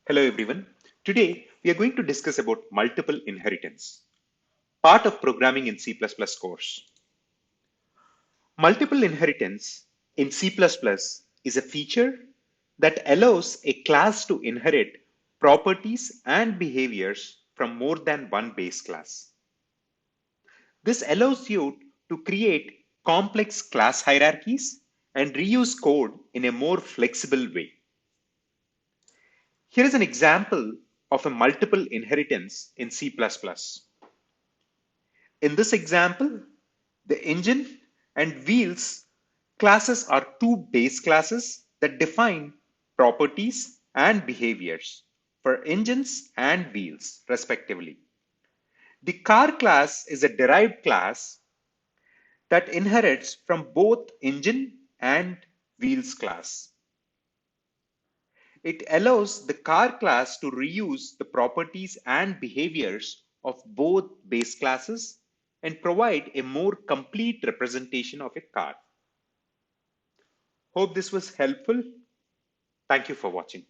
Hello everyone. Today we are going to discuss about multiple inheritance, part of programming in C++ course. Multiple inheritance in C++ is a feature that allows a class to inherit properties and behaviors from more than one base class. This allows you to create complex class hierarchies and reuse code in a more flexible way. Here is an example of a multiple inheritance in C++. In this example, the engine and wheels classes are two base classes that define properties and behaviors for engines and wheels, respectively. The car class is a derived class that inherits from both engine and wheels class. It allows the car class to reuse the properties and behaviors of both base classes and provide a more complete representation of a car. Hope this was helpful. Thank you for watching.